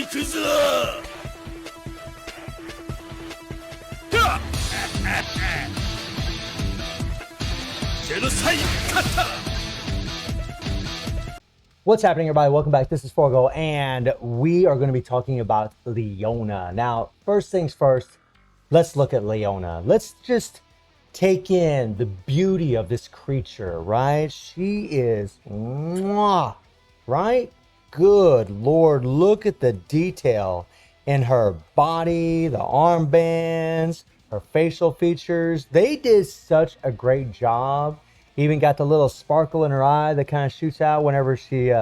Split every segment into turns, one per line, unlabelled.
行くぞはっジェノサイカッタ
What's happening, everybody? Welcome back. This is Forgo, and we are going to be talking about Leona. Now, first things first, let's look at Leona. Let's just take in the beauty of this creature, right? She is, mwah, right? Good Lord, look at the detail in her body, the armbands, her facial features. They did such a great job. Even got the little sparkle in her eye that kind of shoots out whenever she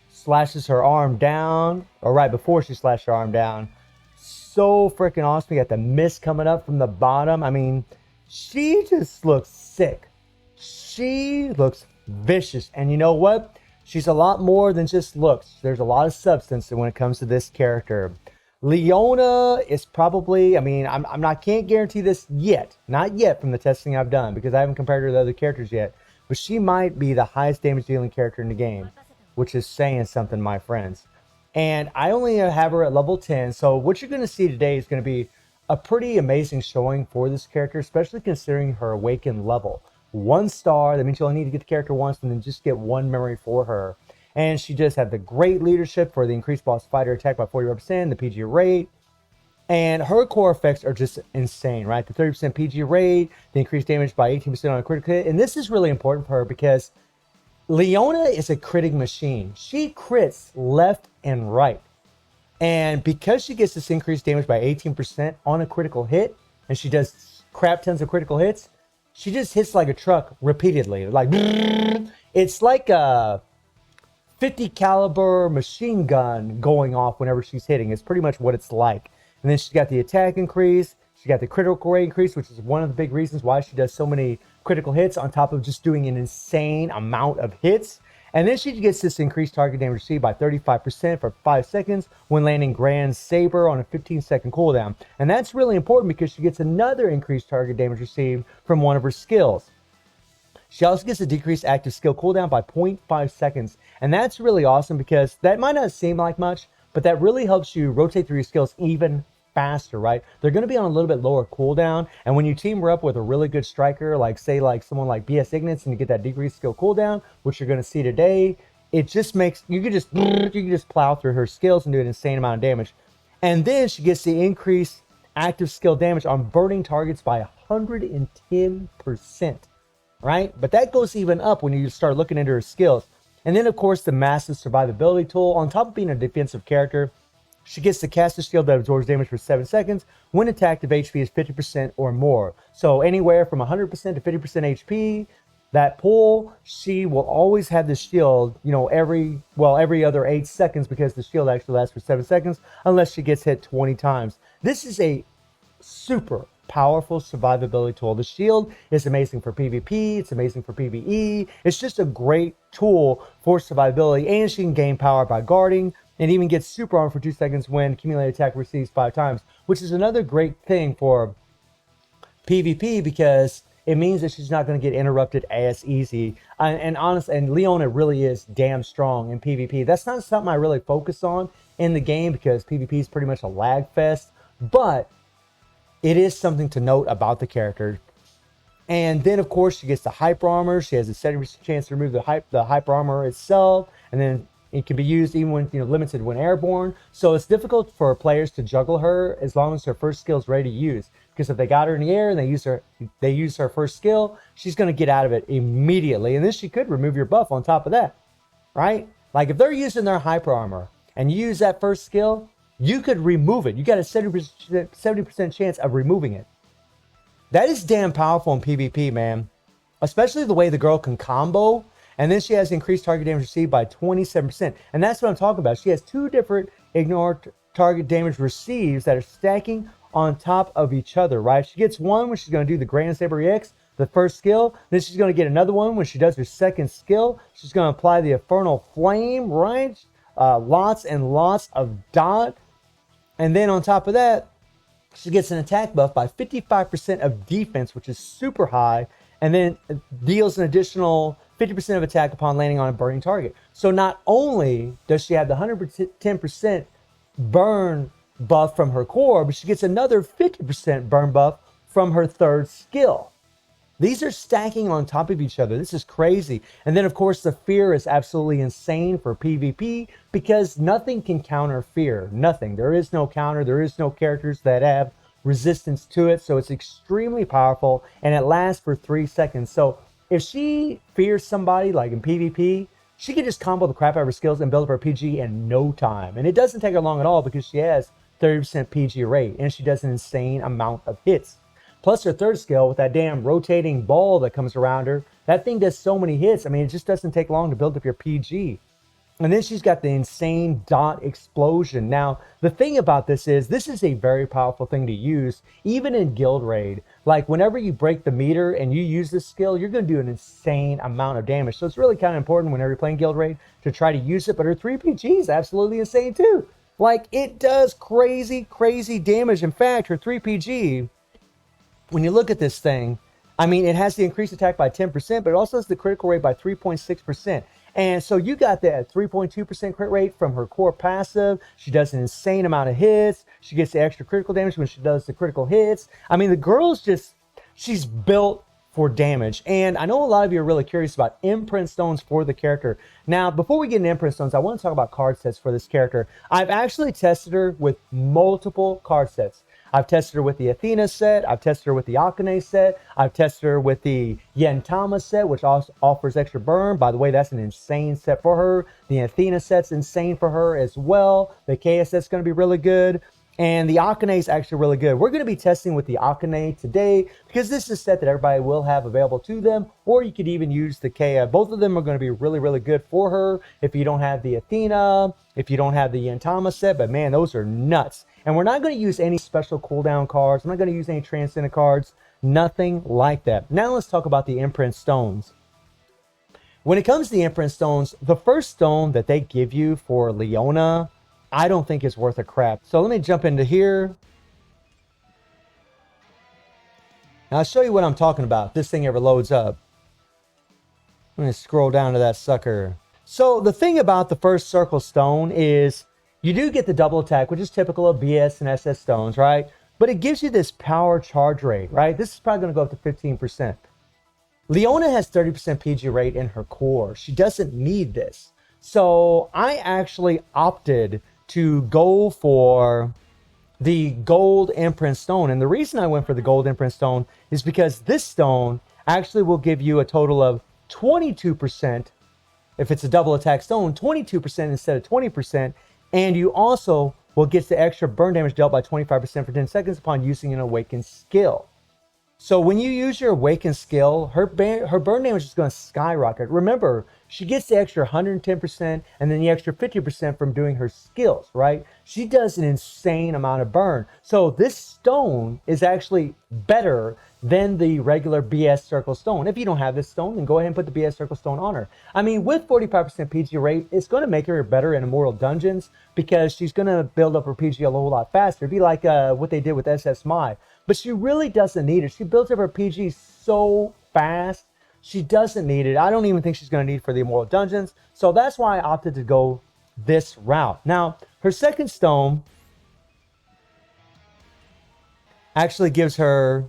slashes her arm down, or right before she slashes her arm down. So freaking awesome. You got the mist coming up from the bottom. I mean, she just looks sick. She looks vicious. And you know what? She's a lot more than just looks. There's a lot of substance when it comes to this character. Leona is probably, I mean, I'm not, can't guarantee this yet. Not yet from the testing I've done because I haven't compared her to the other characters yet. But she might be the highest damage dealing character in the game, which is saying something, my friends. And I only have her at level 10. So what you're going to see today is going to be a pretty amazing showing for this character, especially considering her awakened level. 1 star, that means you only need to get the character once and then just get 1 memory for her. And she just had the great leadership for the increased boss fighter attack by 40%, the PG rate. And her core effects are just insane, right? The 30% PG rate, the increased damage by 18% on a critical hit. And this is really important for her because Leona is a critting machine. She crits left and right. And because she gets this increased damage by 18% on a critical hit, and she does crap tons of critical hits, she just hits like a truck repeatedly. Like, it's like a 50 caliber machine gun going off whenever she's hitting. It's pretty much what it's like. And then she's got the attack increase. She got the critical rate increase, which is one of the big reasons why she does so many critical hits on top of just doing an insane amount of hits. And then she gets this increased target damage received by 35% for 5 seconds when landing Grand Saber on a 15-second cooldown. And that's really important because she gets another increased target damage received from one of her skills. She also gets a decreased active skill cooldown by 0.5 seconds. And that's really awesome because that might not seem like much, but that really helps you rotate through your skills even faster, right? They're going to be on a little bit lower cooldown. And when you team her up with a really good striker, like say like someone like BS Ignatz, and you get that decreased skill cooldown, which you're going to see today, it just makes, you can just plow through her skills and do an insane amount of damage. And then she gets the increased active skill damage on burning targets by 110%. Right? But that goes even up when you start looking into her skills. And then, of course, the massive survivability tool. On top of being a defensive character, she gets the caster shield that absorbs damage for 7 seconds when attacked if HP is 50% or more. So anywhere from 100% to 50% HP, that pull, she will always have the shield, you know, every other 8 seconds because the shield actually lasts for 7 seconds unless she gets hit 20 times. This is a super powerful survivability tool. The shield is amazing for PvP. It's amazing for PvE. It's just a great tool for survivability, and she can gain power by guarding and even gets super armor for 2 seconds when accumulated attack receives 5 times, which is another great thing for PvP because it means that she's not going to get interrupted as easy. And honestly, and Leona really is damn strong in PvP. That's not something I really focus on in the game because PvP is pretty much a lag fest, but it is something to note about the character. And then, of course, she gets the hyper armor. She has a 70% chance to remove the hyper armor itself. And then it can be used even when, you know, limited when airborne. So it's difficult for players to juggle her as long as her first skill is ready to use. Because if they got her in the air and they use her first skill, she's going to get out of it immediately. And then she could remove your buff on top of that, right? Like if they're using their hyper armor and you use that first skill, you could remove it. You got a 70% chance of removing it. That is damn powerful in PvP, man. Especially the way the girl can combo. And then she has increased target damage received by 27%. And that's what I'm talking about. She has 2 different ignore target damage receives that are stacking on top of each other, right? She gets one when she's going to do the Grand Saber EX, the first skill. Then she's going to get another one when she does her second skill. She's going to apply the Infernal Flame, right? Lots and lots of dot. And then on top of that, she gets an attack buff by 55% of defense, which is super high. And then deals an additional 50% of attack upon landing on a burning target. So not only does she have the 110% burn buff from her core, but she gets another 50% burn buff from her third skill. These are stacking on top of each other. This is crazy. And then, of course, the fear is absolutely insane for PvP because nothing can counter fear. Nothing. There is no counter. There is no characters that have resistance to it. So it's extremely powerful and it lasts for 3 seconds. So if she fears somebody like in PvP, she can just combo the crap out of her skills and build up her PG in no time. And it doesn't take her long at all because she has 30% PG rate and she does an insane amount of hits. Plus her third skill with that damn rotating ball that comes around her, that thing does so many hits. I mean, it just doesn't take long to build up your PG. And then she's got the insane dot explosion. Now, the thing about this is a very powerful thing to use, even in guild raid. Like whenever you break the meter and you use this skill, you're going to do an insane amount of damage. So it's really kind of important whenever you're playing guild raid to try to use it. But her 3 PG is absolutely insane too. Like it does crazy, crazy damage. In fact, her 3 PG, when you look at this thing, I mean, it has the increased attack by 10%, but it also has the critical rate by 3.6%. And so you got that 3.2% crit rate from her core passive. She does an insane amount of hits. She gets the extra critical damage when she does the critical hits. I mean, the girl's just, she's built for damage. And I know a lot of you are really curious about imprint stones for the character. Now, before we get into imprint stones, I want to talk about card sets for this character. I've actually tested her with multiple card sets. I've tested her with the Athena set. I've tested her with the Akane set. I've tested her with the Yentama set, which also offers extra burn. By the way, that's an insane set for her. The Athena set's insane for her as well. The KS set's going to be really good. And the Akane is actually really good. We're going to be testing with the Akane today because this is a set that everybody will have available to them. Or you could even use the Kea. Both of them are going to be really, really good for her if you don't have the Athena, if you don't have the Yentama set. But man, those are nuts. And we're not going to use any special cooldown cards. I'm not going to use any transcendent cards. Nothing like that. Now let's talk about the imprint stones. When it comes to the imprint stones, the first stone that they give you for Leona, I don't think it's worth a crap. So let me jump into here. Now I'll show you what I'm talking about if this thing ever loads up. I'm going to scroll down to that sucker. So the thing about the first circle stone is you do get the double attack, which is typical of BS and SS stones, right? But it gives you this power charge rate, right? This is probably going to go up to 15%. Leona has 30% PG rate in her core. She doesn't need this. So I actually opted to go for the gold imprint stone. And the reason I went for the gold imprint stone is because this stone actually will give you a total of 22%. If it's a double attack stone, 22% instead of 20%. And you also will get the extra burn damage dealt by 25% for 10 seconds upon using an awakened skill. So when you use your awakened skill, her burn damage is going to skyrocket. Remember, she gets the extra 110% and then the extra 50% from doing her skills, right? She does an insane amount of burn. So this stone is actually better than the regular BS Circle Stone. If you don't have this stone, then go ahead and put the BS Circle Stone on her. I mean, with 45% PG rate, it's going to make her better in Immortal Dungeons because she's going to build up her PG a whole lot faster. It'd be like what they did with SS Mai. But she really doesn't need it. She builds up her PG so fast. She doesn't need it. I don't even think she's going to need it for the Immortal Dungeons. So that's why I opted to go this route. Now, her second stone actually gives her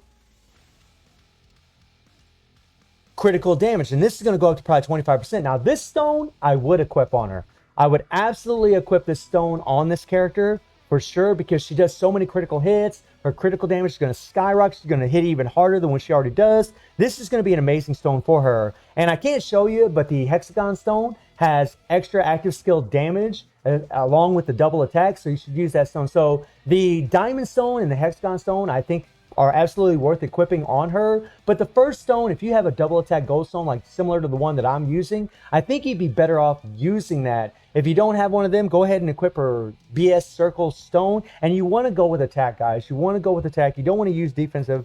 critical damage. And this is going to go up to probably 25%. Now, this stone, I would equip on her. I would absolutely equip this stone on this character for sure because she does so many critical hits. Her critical damage is going to skyrocket. She's going to hit even harder than what she already does. This is going to be an amazing stone for her. And I can't show you, but the hexagon stone has extra active skill damage along with the double attack. So you should use that stone. So the diamond stone and the hexagon stone, I think, are absolutely worth equipping on her. But the first stone, if you have a double attack gold stone, like similar to the one that I'm using, I think you'd be better off using that. If you don't have one of them, go ahead and equip her BS Circle Stone. And you want to go with attack, guys. You want to go with attack. You don't want to use defensive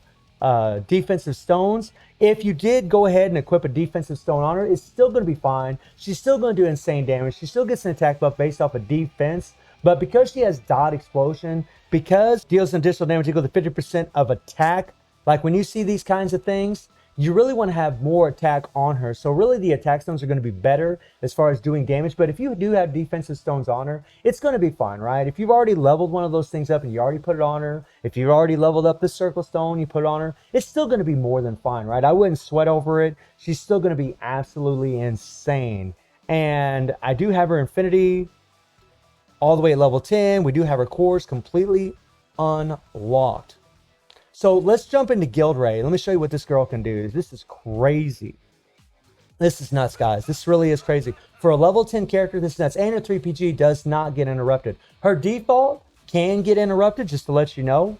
stones. If you did go ahead and equip a defensive stone on her, it's still going to be fine. She's still going to do insane damage. She still gets an attack buff based off of defense. But because she has dot explosion, because deals an additional damage equal to 50% of attack, like when you see these kinds of things, you really want to have more attack on her. So really the attack stones are going to be better as far as doing damage. But if you do have defensive stones on her, it's going to be fine, right? If you've already leveled one of those things up and you already put it on her, if you've already leveled up the circle stone, you put it on her, it's still going to be more than fine, right? I wouldn't sweat over it. She's still going to be absolutely insane. And I do have her Infinity all the way at level 10. We do have her cores completely unlocked. So let's jump into Guild Raid. Let me show you what this girl can do. This is crazy. This is nuts, guys. This really is crazy. For a level 10 character, this is nuts. And her 3PG does not get interrupted. Her default can get interrupted, just to let you know.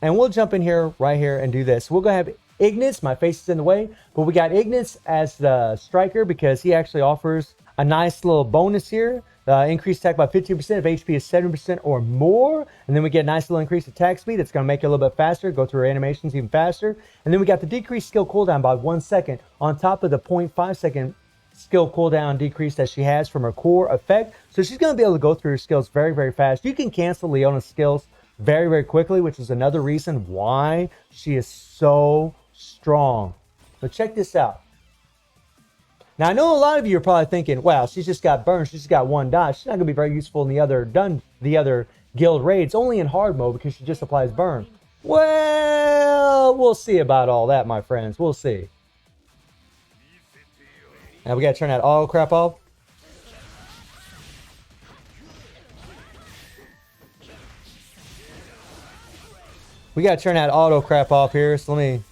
And we'll jump in here, right here, and do this. We'll go have Ignis. My face is in the way. But we got Ignis as the striker because he actually offers a nice little bonus here. Increased attack by 15% if HP is 7% or more. And then we get a nice little increased attack speed. That's going to make it a little bit faster. Go through her animations even faster. And then we got the decreased skill cooldown by 1 second on top of the 0.5 second skill cooldown decrease that she has from her core effect. So she's going to be able to go through her skills very, very fast. You can cancel Leona's skills very, very quickly, which is another reason why she is so strong. But check this out. Now, I know a lot of you are probably thinking, wow, she's just got burned. She's just got one dodge. She's not going to be very useful in the other guild raids, only in hard mode because she just applies burn. Well, we'll see about all that, my friends. We'll see. Now, we got to turn that auto crap off. We got to turn that auto crap off here. So let me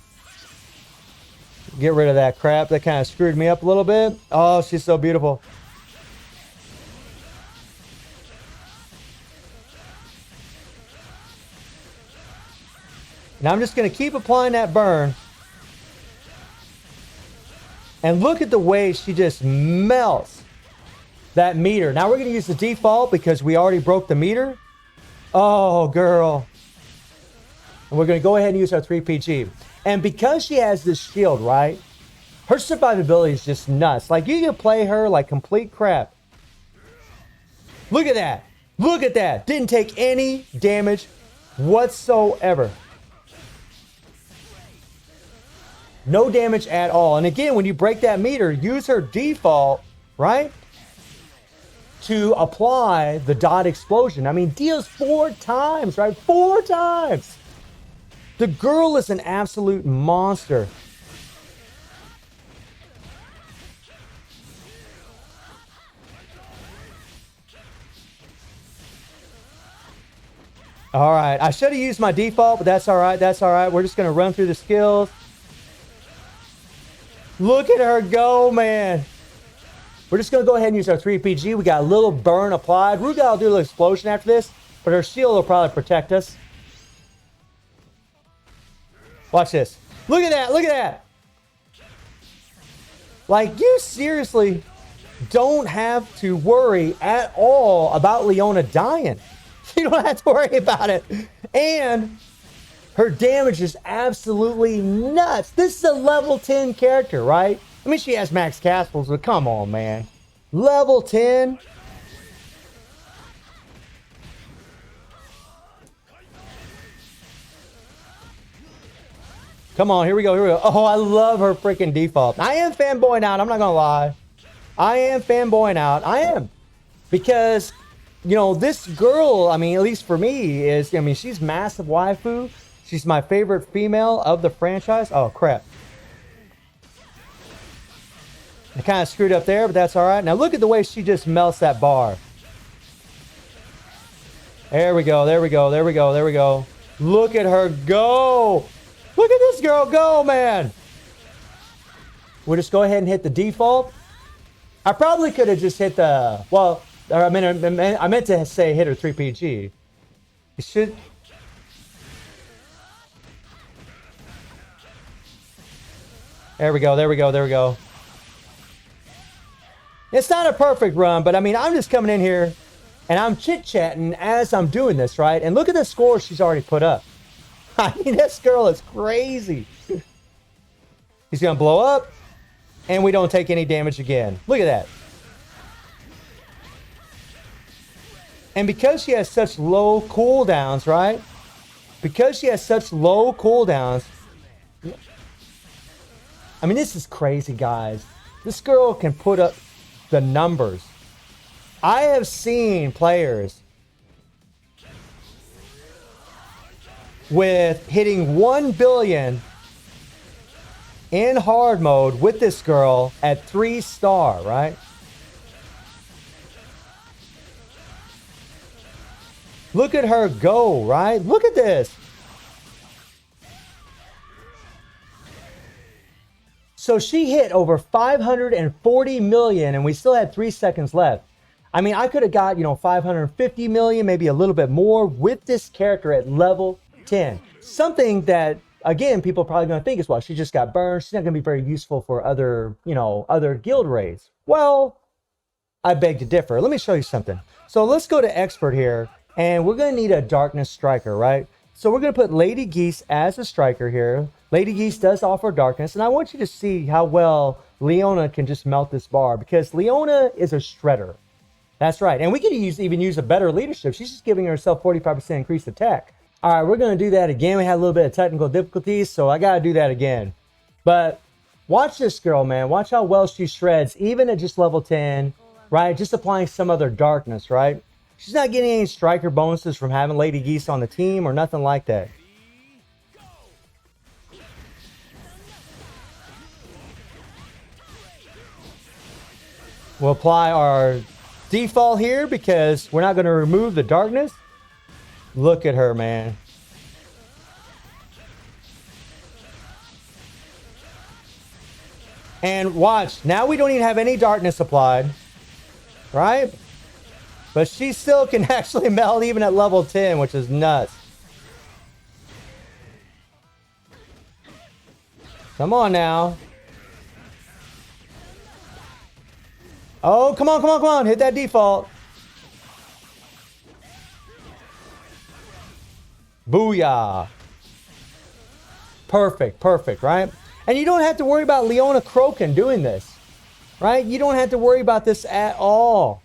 get rid of that crap. That kind of screwed me up a little bit. Oh, she's so beautiful. Now I'm just going to keep applying that burn. And look at the way she just melts that meter. Now we're going to use the default because we already broke the meter. Oh, girl. And we're going to go ahead and use our 3PG. And because she has this shield, right? Her survivability is just nuts. Like, you can play her like complete crap. Look at that. Look at that. Didn't take any damage whatsoever. No damage at all. And again, when you break that meter, use her default, right? To apply the dot explosion. I mean, deals 4 times, right? 4 times. The girl is an absolute monster. All right. I should have used my default, but that's all right. That's all right. We're just going to run through the skills. Look at her go, man. We're just going to go ahead and use our 3PG. We got a little burn applied. Rugal will do a little explosion after this, but her shield will probably protect us. Watch this. Look at that. Look at that. Like, you seriously don't have to worry at all about Leona dying. You don't have to worry about it. And her damage is absolutely nuts. This is a level 10 character, right? I mean, she has max castles, but come on, man. Level 10. Come on, here we go, here we go. Oh, I love her freaking default. I am fanboying out, I'm not gonna lie. I am fanboying out, I am. Because, you know, this girl, I mean, at least for me, is, I mean, she's massive waifu. She's my favorite female of the franchise. Oh, crap. I kind of screwed up there, but that's all right. Now look at the way she just melts that bar. There we go, there we go, there we go, there we go. Look at her go. Look at this girl go, man. We'll just go ahead and hit the default. I probably could have just hit the, well, I meant to say hit her 3PG. You should. There we go, there we go, there we go. It's not a perfect run, but I mean, I'm just coming in here and I'm chit-chatting as I'm doing this, right? And look at the score she's already put up. I mean, this girl is crazy. He's going to blow up, and we don't take any damage again. Look at that. And because she has such low cooldowns, right? Because she has such low cooldowns, I mean, this is crazy, guys. This girl can put up the numbers. I have seen players with hitting 1 billion in hard mode with this girl at 3-star, right? Look at her go, right? Look at this. So she hit over 540 million and we still had 3 seconds left. I mean, I could have got, 550 million, maybe a little bit more with this character at level 10. Something that, again, people are probably going to think is, well, she just got burned. She's not going to be very useful for other, other guild raids. Well, I beg to differ. Let me show you something. So let's go to expert here, and we're going to need a darkness striker, right? So we're going to put Lady Geese as a striker here. Lady Geese does offer darkness, and I want you to see how well Leona can just melt this bar, because Leona is a shredder. That's right. And we could even use a better leadership. She's just giving herself 45% increased attack. All right, we're going to do that again. We had a little bit of technical difficulties, so I got to do that again. But watch this girl, man. Watch how well she shreds, even at just level 10, right? Just applying some other darkness, right? She's not getting any striker bonuses from having Lady Geese on the team or nothing like that. We'll apply our default here because we're not going to remove the darkness. Look at her, man. And watch, now we don't even have any darkness applied, right? But she still can actually melt even at level 10, which is nuts. Come on now. Oh, come on, come on, come on. Hit that default. Booyah. Perfect, perfect, right? And you don't have to worry about Leona Crokin doing this, right? You don't have to worry about this at all.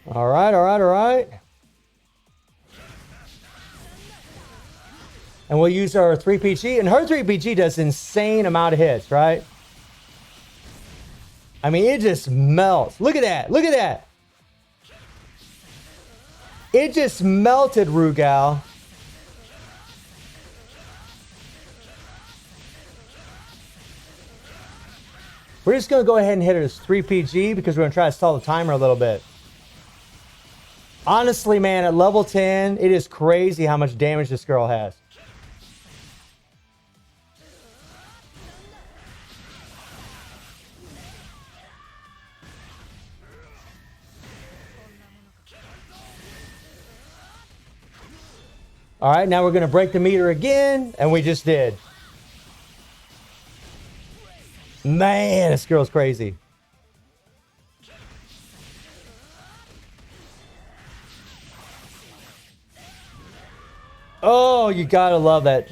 All right, all right, all right. And we'll use our 3PG. And her 3PG does an insane amount of hits, right? I mean, it just melts. Look at that. Look at that. It just melted Rugal. We're just going to go ahead and hit it as 3PG because we're going to try to stall the timer a little bit. Honestly, man, at level 10, it is crazy how much damage this girl has. All right, now we're going to break the meter again, and we just did. Man, this girl's crazy. Oh, you gotta love that.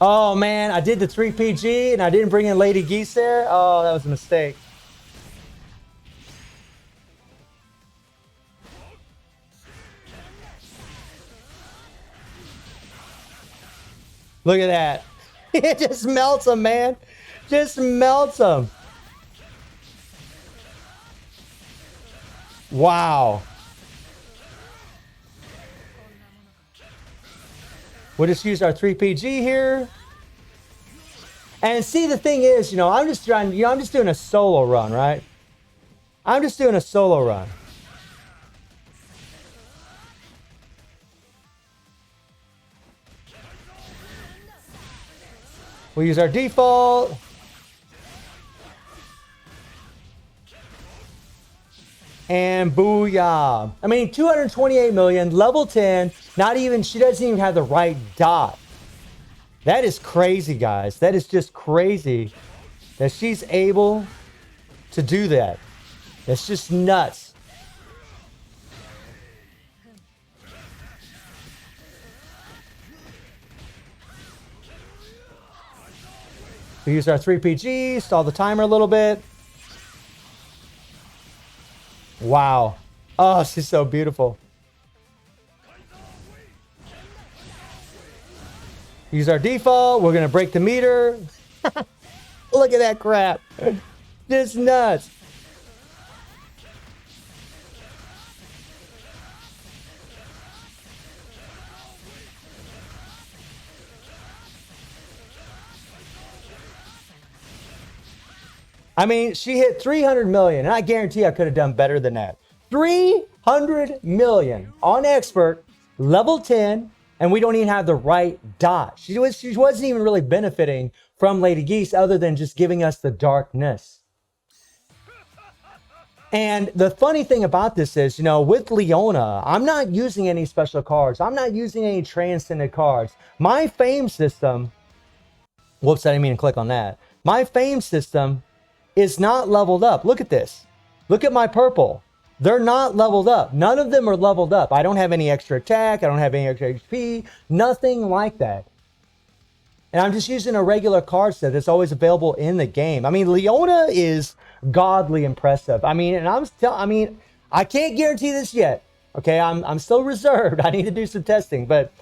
Oh man, I did the 3PG and I didn't bring in Lady Geese there. Oh, that was a mistake. Look at that. It just melts them, man. Just melts them. Wow. We'll just use our 3PG here. And see, the thing is, I'm just trying, I'm just doing a solo run, right? I'm just doing a solo run. We'll use our default. And booyah. I mean, 228 million, level 10, not even, she doesn't even have the right dot. That is crazy, guys. That is just crazy that she's able to do that. That's just nuts. We use our 3PG, stall the timer a little bit. Wow. Oh, she's so beautiful. Use our default. We're going to break the meter. Look at that crap. Just nuts. I mean, she hit 300 million, and I guarantee I could have done better than that. 300 million on expert, level 10, and we don't even have the right dot. She wasn't even really benefiting from Lady Geese other than just giving us the darkness. And the funny thing about this is, you know, with Leona, I'm not using any special cards. I'm not using any transcendent cards. My fame system, whoops, I didn't mean to click on that. My fame system is not leveled up. Look at this. Look at my purple. They're not leveled up. None of them are leveled up. I don't have any extra attack. I don't have any extra HP. Nothing like that. And I'm just using a regular card set that's always available in the game. I mean, Leona is godly impressive. I mean, and I can't guarantee this yet. Okay, I'm still reserved. I need to do some testing, but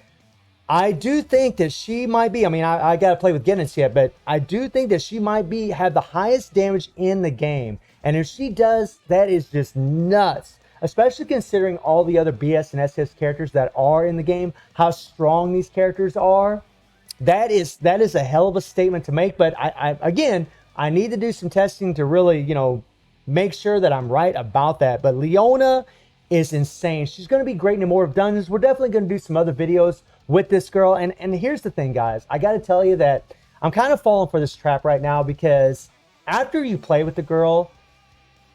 I do think that she might be, I got to play with Guinness yet, but I do think that she might have the highest damage in the game. And if she does, that is just nuts, especially considering all the other BS and SS characters that are in the game, how strong these characters are. That is a hell of a statement to make. But again, I need to do some testing to really, you know, make sure that I'm right about that. But Leona is insane. She's going to be great in More of Dungeons. We're definitely going to do some other videos with this girl. And here's the thing, guys. I got to tell you that I'm kind of falling for this trap right now, because after you play with the girl,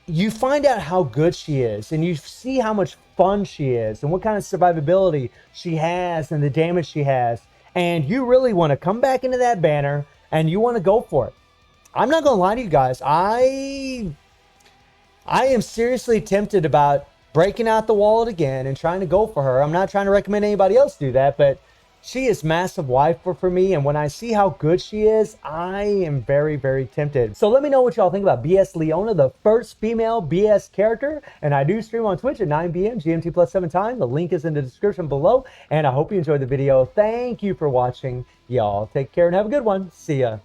you find out how good she is, and you see how much fun she is and what kind of survivability she has and the damage she has. And you really want to come back into that banner and you want to go for it. I'm not going to lie to you guys. I am seriously tempted about breaking out the wallet again and trying to go for her. I'm not trying to recommend anybody else do that, but she is massive waifu for me. And when I see how good she is, I am very, very tempted. So let me know what y'all think about BS Leona, the first female BS character. And I do stream on Twitch at 9 p.m. GMT plus 7 time. The link is in the description below. And I hope you enjoyed the video. Thank you for watching. Y'all take care and have a good one. See ya.